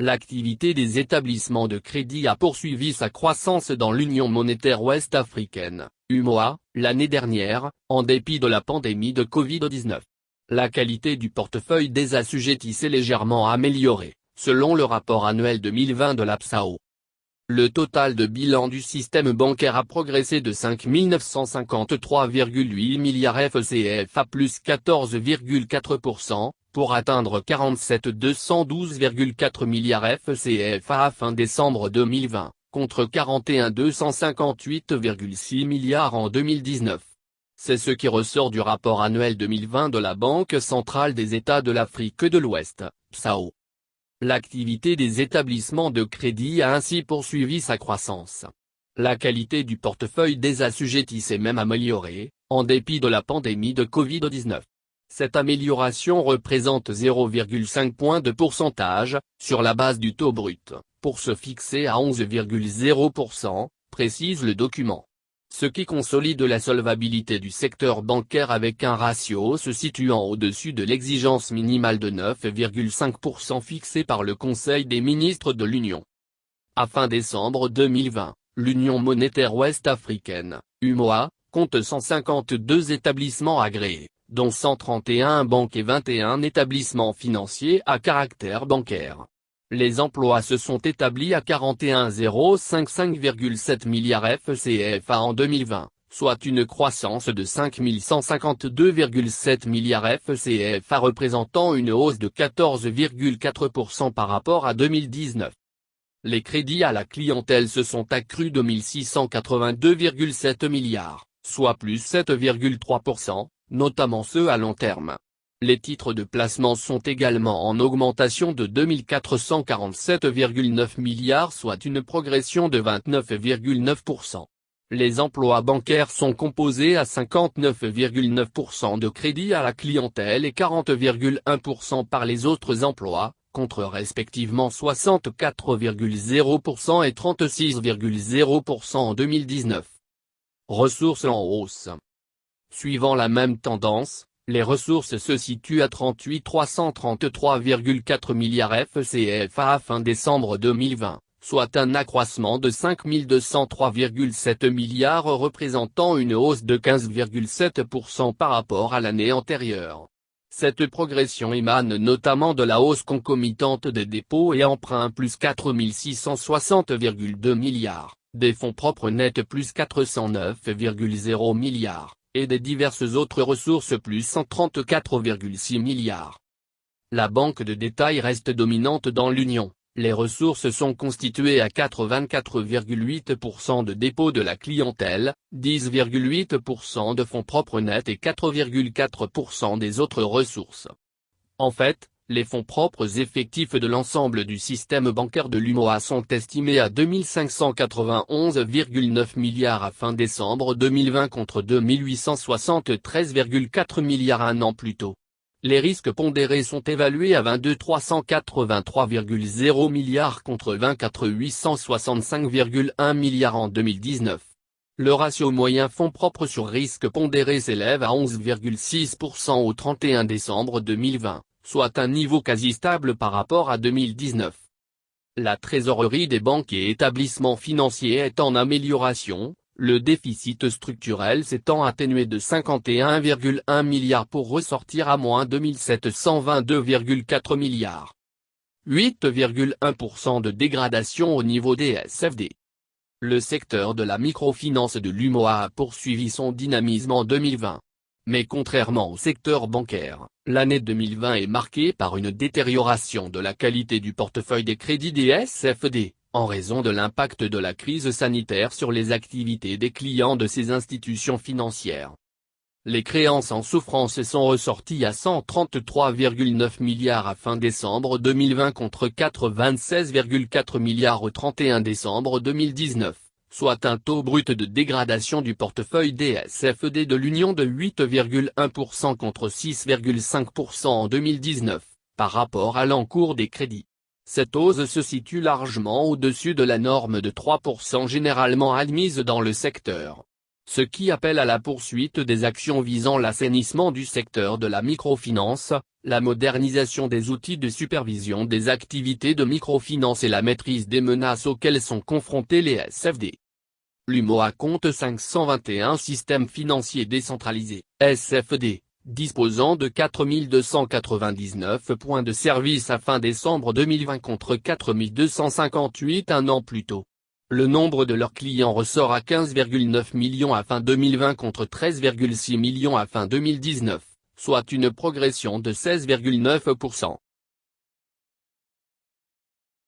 L'activité des établissements de crédit a poursuivi sa croissance dans l'Union monétaire ouest-africaine, UMOA, l'année dernière, en dépit de la pandémie de Covid-19. La qualité du portefeuille des assujettis s'est légèrement améliorée, selon le rapport annuel 2020 de l'APSAO. Le total de bilan du système bancaire a progressé de 5 953,8 milliards FCFA plus 14,4%, pour atteindre 47 212,4 milliards FCFA à fin décembre 2020, contre 41 258,6 milliards en 2019. C'est ce qui ressort du rapport annuel 2020 de la Banque centrale des États de l'Afrique de l'Ouest, BCAO. L'activité des établissements de crédit a ainsi poursuivi sa croissance. La qualité du portefeuille des assujettis s'est même améliorée, en dépit de la pandémie de Covid-19. Cette amélioration représente 0,5 points de pourcentage, sur la base du taux brut, pour se fixer à 11,0%, précise le document. Ce qui consolide la solvabilité du secteur bancaire avec un ratio se situant au-dessus de l'exigence minimale de 9,5% fixée par le Conseil des ministres de l'Union. À fin décembre 2020, l'Union monétaire ouest-africaine, UMOA, compte 152 établissements agréés, dont 131 banques et 21 établissements financiers à caractère bancaire. Les emplois se sont établis à 41 055,7 milliards FCFA en 2020, soit une croissance de 5 152,7 milliards FCFA représentant une hausse de 14,4% par rapport à 2019. Les crédits à la clientèle se sont accrus de 1682,7 milliards, soit plus 7,3%, notamment ceux à long terme. Les titres de placement sont également en augmentation de 2447,9 milliards soit une progression de 29,9%. Les emplois bancaires sont composés à 59,9% de crédits à la clientèle et 40,1% par les autres emplois, contre respectivement 64,0% et 36,0% en 2019. Ressources en hausse. Suivant la même tendance, les ressources se situent à 38 333,4 milliards FCFA à fin décembre 2020, soit un accroissement de 5 203,7 milliards représentant une hausse de 15,7% par rapport à l'année antérieure. Cette progression émane notamment de la hausse concomitante des dépôts et emprunts plus 4 660,2 milliards, des fonds propres nets plus 409,0 milliards. Et des diverses autres ressources plus 134,6 milliards. La banque de détail reste dominante dans l'Union, les ressources sont constituées à 84,8% de dépôts de la clientèle, 10,8% de fonds propres nets et 4,4% des autres ressources. En fait, les fonds propres effectifs de l'ensemble du système bancaire de l'UMOA sont estimés à 2591,9 milliards à fin décembre 2020 contre 2873,4 milliards un an plus tôt. Les risques pondérés sont évalués à 22 383,0 milliards contre 24 865,1 milliards en 2019. Le ratio moyen fonds propres sur risque pondéré s'élève à 11,6% au 31 décembre 2020. Soit un niveau quasi stable par rapport à 2019. La trésorerie des banques et établissements financiers est en amélioration, le déficit structurel s'étant atténué de 51,1 milliards pour ressortir à moins 2722,4 milliards. 8,1% de dégradation au niveau des SFD. Le secteur de la microfinance de l'UMOA a poursuivi son dynamisme en 2020. Mais contrairement au secteur bancaire, l'année 2020 est marquée par une détérioration de la qualité du portefeuille des crédits des SFD, en raison de l'impact de la crise sanitaire sur les activités des clients de ces institutions financières. Les créances en souffrance sont ressorties à 133,9 milliards à fin décembre 2020 contre 96,4 milliards au 31 décembre 2019. Soit un taux brut de dégradation du portefeuille des SFD de l'Union de 8,1% contre 6,5% en 2019, par rapport à l'encours des crédits. Cette hausse se situe largement au-dessus de la norme de 3% généralement admise dans le secteur. ce qui appelle à la poursuite des actions visant l'assainissement du secteur de la microfinance, la modernisation des outils de supervision des activités de microfinance et la maîtrise des menaces auxquelles sont confrontés les SFD. L'UMOA compte 521 systèmes financiers décentralisés, SFD, disposant de 4299 points de service à fin décembre 2020 contre 4258 un an plus tôt. Le nombre de leurs clients ressort à 15,9 millions à fin 2020 contre 13,6 millions à fin 2019, soit une progression de 16,9%.